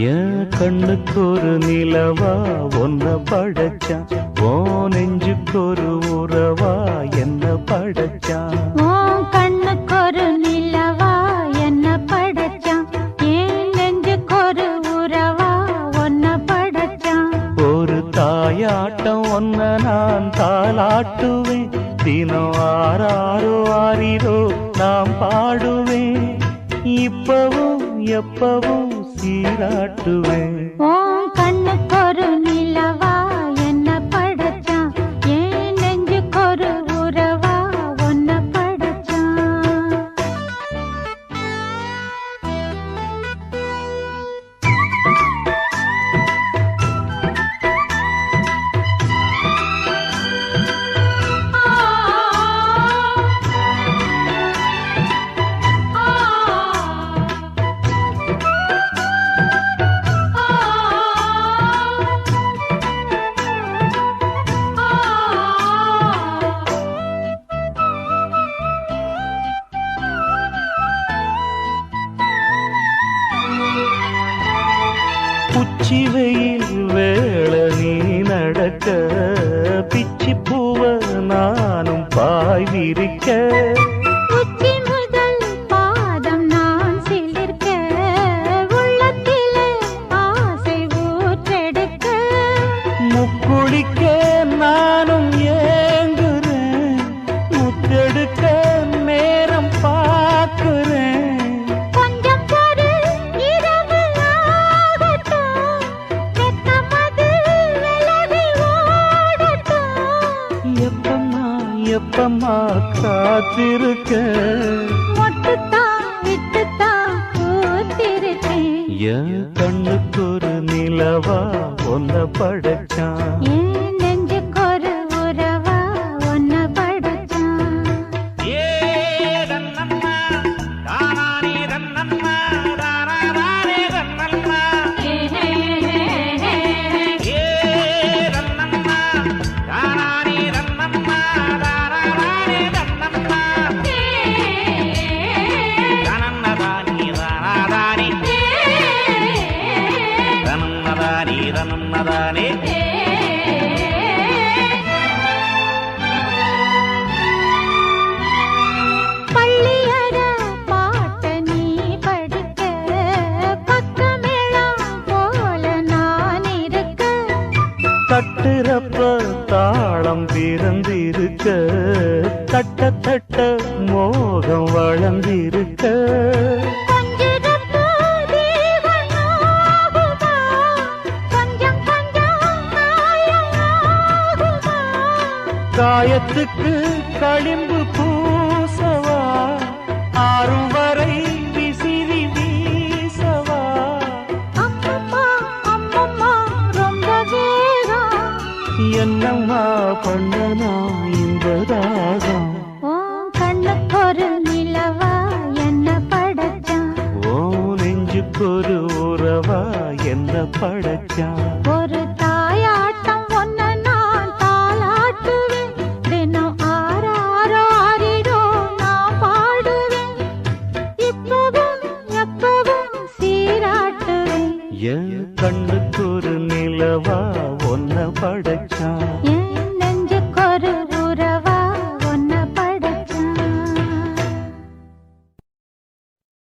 என் கண்ணுக்கு ஒரு நிலவா ஒன்ன படைச்சான், ஓ நெஞ்சுக்கு ஒரு உறவா என்ன படைச்சான். கண்ணுக்கு ஒரு நிலவா என்ன படைச்சான், என் நெஞ்சுக்கு ஒரு உறவா ஒன்ன படைச்சான். ஒரு தாயாட்டம் ஒன்ன நான் தாளாட்டுவேன், தினம் ஆறாரோ ஆறிரோ நாம் பாடுவேன், இப்பவும் எப்பவும் சீராட்டுவேன். கண்ணுக்கு ஒரு நிலவா என்ன படைச்சான், என் நெஞ்சுக்கு ஒரு உறவா ஒன்ன படைச்சான். உச்சி வெயில் வேளை நீ நடக்க, பிச்சி பூவ நானும் பாய் விரிக்க, உச்சி முதல் பாதம் நான் சிலிர்க்க, உள்ளத்திலே ஆசை ஊற்றெடுக்க, முக்குளிக்க நானும் ஏங்குறேன், முத்தெடுக்க நேரம் பார்க்கிறேன். கொஞ்சம் பொறு இரவு ஆகட்டும், வெட்கமது விலகி ஓடட்டும். எப்பம்மா எப்பம்மா காத்திருக்க, மொட்டுத்தான் விட்டுத்தான் கூத்திருக்கேன். என் கண்ணுக்கு ஒரு நிலவா ஒன்ன படைச்சான். என் நெஞ்சுக்கு ஒரு உறவா ஒன்ன படைச்சான். பள்ளியற பாட்ட நீ படிக்க, பக்கமேளம் போல நான் இருக்க, தட்டுறப்ப தாளம் பிறந்திருக்க, தட்ட தட்ட மோகம் வளர்ந்திருக்க, கொஞ்சிருப்ப தேவன் ஆகுமா, கொஞ்சம் கொஞ்சம் காயமாகுமா. காயத்துக்கு களிம்பு பூசவா, ஆறும் வரை விசிறி வீசவா. அம்மம்மா அம்மம்மா ரொம்ப வேகம், என்னம்மா பண்ணனா இந்த ராகம். கண்ணுக்கு ஒரு நிலவா என்ன படைச்சான், ஓ நெஞ்சுக்கு ஒரு உறவா என்ன படைச்சான். ஒரு தாயாட்டம் ஒன்ன நான் தாளாட்டுவேன், தினம் ஆறாரோ ஆறிரோ நான் பாடுவேன், இப்பவும் எப்பவும் சீராட்டுவேன். என் கண்ணுக்கு ஒரு நிலவா ஒன்ன படைச்சான்.